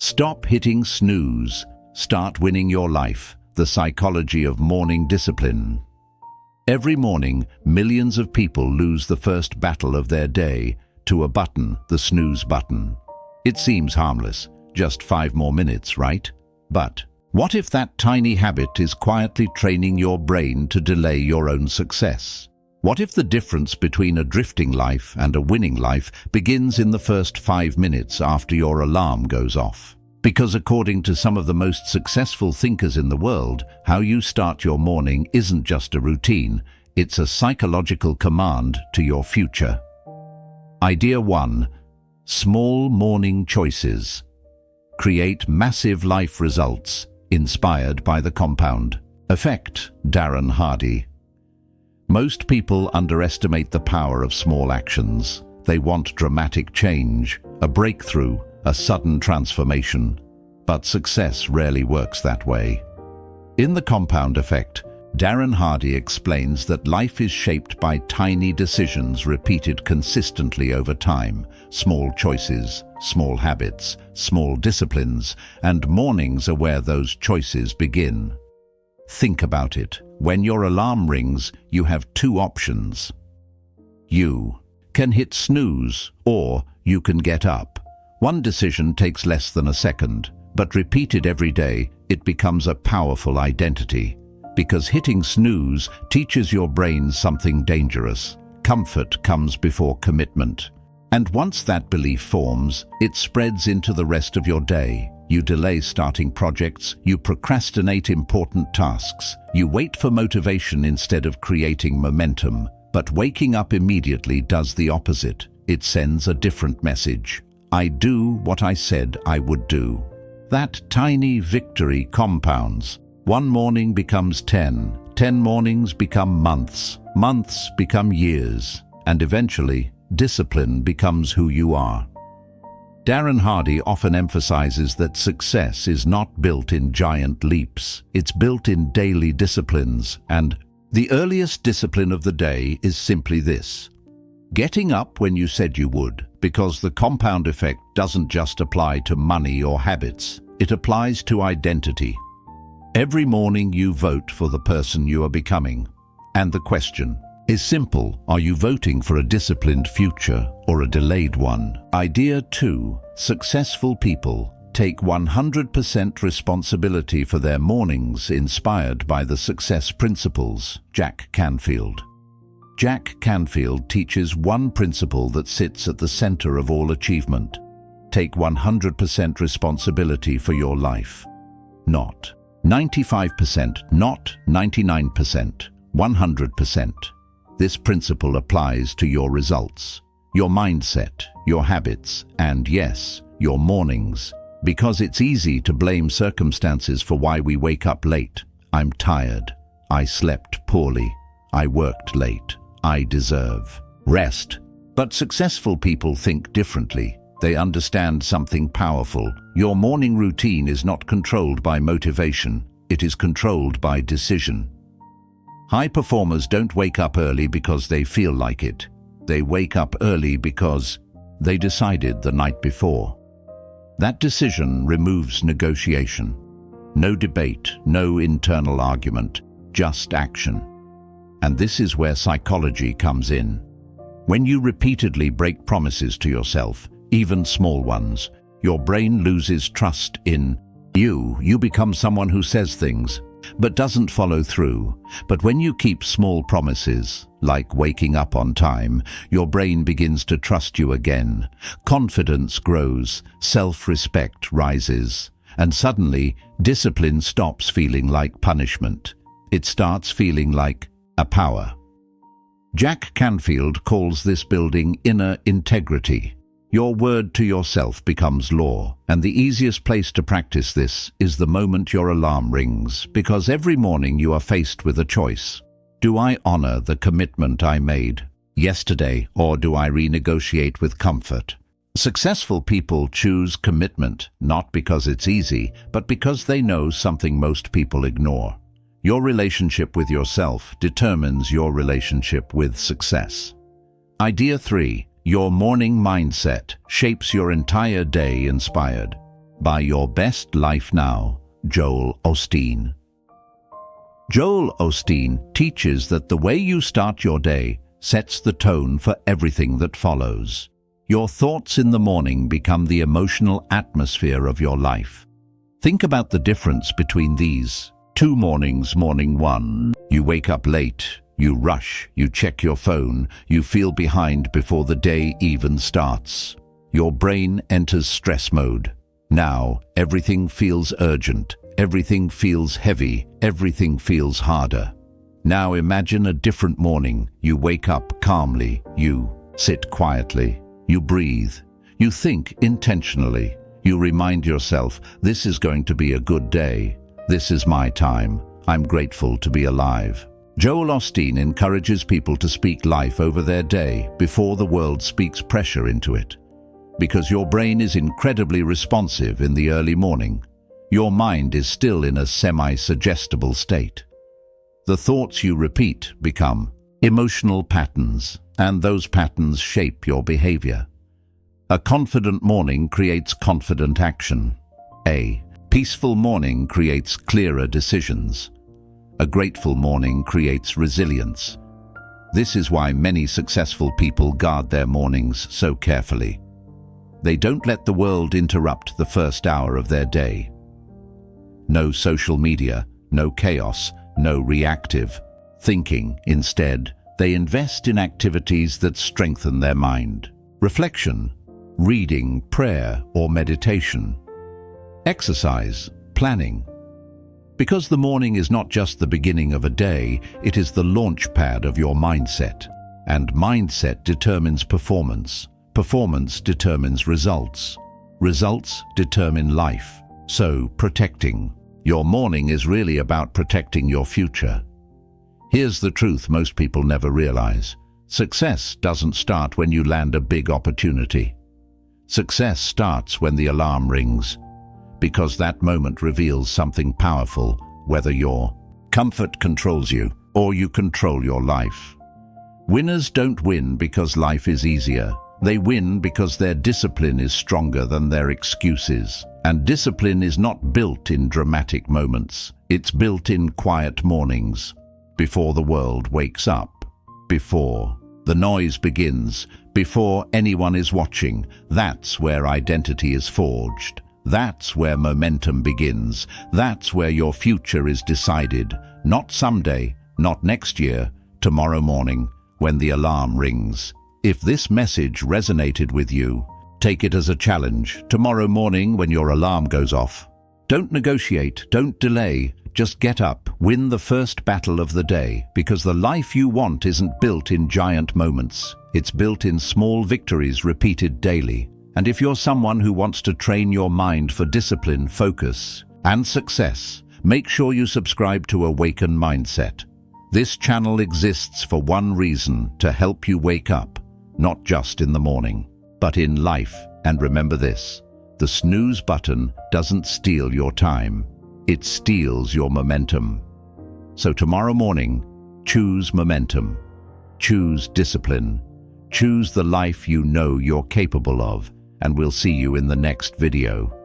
Stop hitting snooze. Start winning your life. The psychology of morning discipline. Every morning, millions of people lose the first battle of their day to a button, the snooze button. It seems harmless, just 5 more minutes, right? But what if that tiny habit is quietly training your brain to delay your own success? What if the difference between a drifting life and a winning life begins in the first 5 minutes after your alarm goes off? Because according to some of the most successful thinkers in the world, how you start your morning isn't just a routine, it's a psychological command to your future. Idea 1. Small morning choices. Create massive life results, inspired by the compound effect. Darren Hardy. Most people underestimate the power of small actions. They want dramatic change, a breakthrough, a sudden transformation. But success rarely works that way. In the compound effect, Darren Hardy explains that life is shaped by tiny decisions repeated consistently over time, small choices, small habits, small disciplines, and mornings are where those choices begin. Think about it. When your alarm rings, you have 2 options. You can hit snooze, or you can get up. One decision takes less than a second, but repeated every day, it becomes a powerful identity. Because hitting snooze teaches your brain something dangerous. Comfort comes before commitment. And once that belief forms, it spreads into the rest of your day. You delay starting projects, you procrastinate important tasks, you wait for motivation instead of creating momentum. But waking up immediately does the opposite. It sends a different message. I do what I said I would do. That tiny victory compounds. 1 morning becomes 10, 10 mornings become months, months become years, and eventually, discipline becomes who you are. Darren Hardy often emphasizes that success is not built in giant leaps, it's built in daily disciplines, and the earliest discipline of the day is simply this: getting up when you said you would, because the compound effect doesn't just apply to money or habits, it applies to identity. Every morning you vote for the person you are becoming. And the question is simple: are you voting for a disciplined future or a delayed one? Idea 2. Successful people take 100% responsibility for their mornings, inspired by the success principles. Jack Canfield. Jack Canfield teaches one principle that sits at the center of all achievement. Take 100% responsibility for your life. Not 95%, not 99%, 100%. This principle applies to your results, your mindset, your habits, and yes, your mornings. Because it's easy to blame circumstances for why we wake up late. I'm tired. I slept poorly. I worked late. I deserve rest. But successful people think differently. They understand something powerful. Your morning routine is not controlled by motivation. It is controlled by decision. High performers don't wake up early because they feel like it. They wake up early because they decided the night before. That decision removes negotiation. No debate, no internal argument, just action. And this is where psychology comes in. When you repeatedly break promises to yourself, even small ones, your brain loses trust in you. You become someone who says things, but doesn't follow through. But when you keep small promises, like waking up on time, your brain begins to trust you again. Confidence grows, self-respect rises, and suddenly, discipline stops feeling like punishment. It starts feeling like a power. Jack Canfield calls this building inner integrity. Your word to yourself becomes law, and the easiest place to practice this is the moment your alarm rings, because every morning you are faced with a choice. Do I honor the commitment I made yesterday, or do I renegotiate with comfort? Successful people choose commitment, not because it's easy, but because they know something most people ignore. Your relationship with yourself determines your relationship with success. Idea 3. Your morning mindset shapes your entire day inspired. by Your Best Life Now, Joel Osteen. Joel Osteen teaches that the way you start your day sets the tone for everything that follows. Your thoughts in the morning become the emotional atmosphere of your life. Think about the difference between these 2 mornings. Morning 1, you wake up late, you rush, you check your phone, you feel behind before the day even starts. Your brain enters stress mode. Now, everything feels urgent, everything feels heavy, everything feels harder. Now imagine a different morning. You wake up calmly, you sit quietly, you breathe, you think intentionally. You remind yourself, this is going to be a good day. This is my time. I'm grateful to be alive. Joel Osteen encourages people to speak life over their day before the world speaks pressure into it. Because your brain is incredibly responsive in the early morning. Your mind is still in a semi-suggestible state. The thoughts you repeat become emotional patterns, and those patterns shape your behavior. A confident morning creates confident action. A peaceful morning creates clearer decisions. A grateful morning creates resilience. This is why many successful people guard their mornings so carefully. They don't let the world interrupt the first hour of their day. No social media, no chaos, no reactive thinking. Instead, they invest in activities that strengthen their mind. Reflection, reading, prayer, or meditation. Exercise, planning. Because the morning is not just the beginning of a day, it is the launch pad of your mindset. And mindset determines performance. Performance determines results. Results determine life. So, protecting your morning is really about protecting your future. Here's the truth most people never realize. Success doesn't start when you land a big opportunity. Success starts when the alarm rings, because that moment reveals something powerful, whether your comfort controls you or you control your life. Winners don't win because life is easier. They win because their discipline is stronger than their excuses. And discipline is not built in dramatic moments. It's built in quiet mornings, before the world wakes up, before the noise begins, before anyone is watching. That's where identity is forged. That's where momentum begins. That's where your future is decided. Not someday, not next year, tomorrow morning, when the alarm rings. If this message resonated with you, take it as a challenge. Tomorrow morning when your alarm goes off, don't negotiate, don't delay. Just get up, win the first battle of the day, because the life you want isn't built in giant moments. It's built in small victories repeated daily. And if you're someone who wants to train your mind for discipline, focus, and success, make sure you subscribe to Awaken Mindset. This channel exists for one reason: to help you wake up, not just in the morning, but in life. And remember this: the snooze button doesn't steal your time. It steals your momentum. So tomorrow morning, choose momentum. Choose discipline. Choose the life you know you're capable of. And we'll see you in the next video.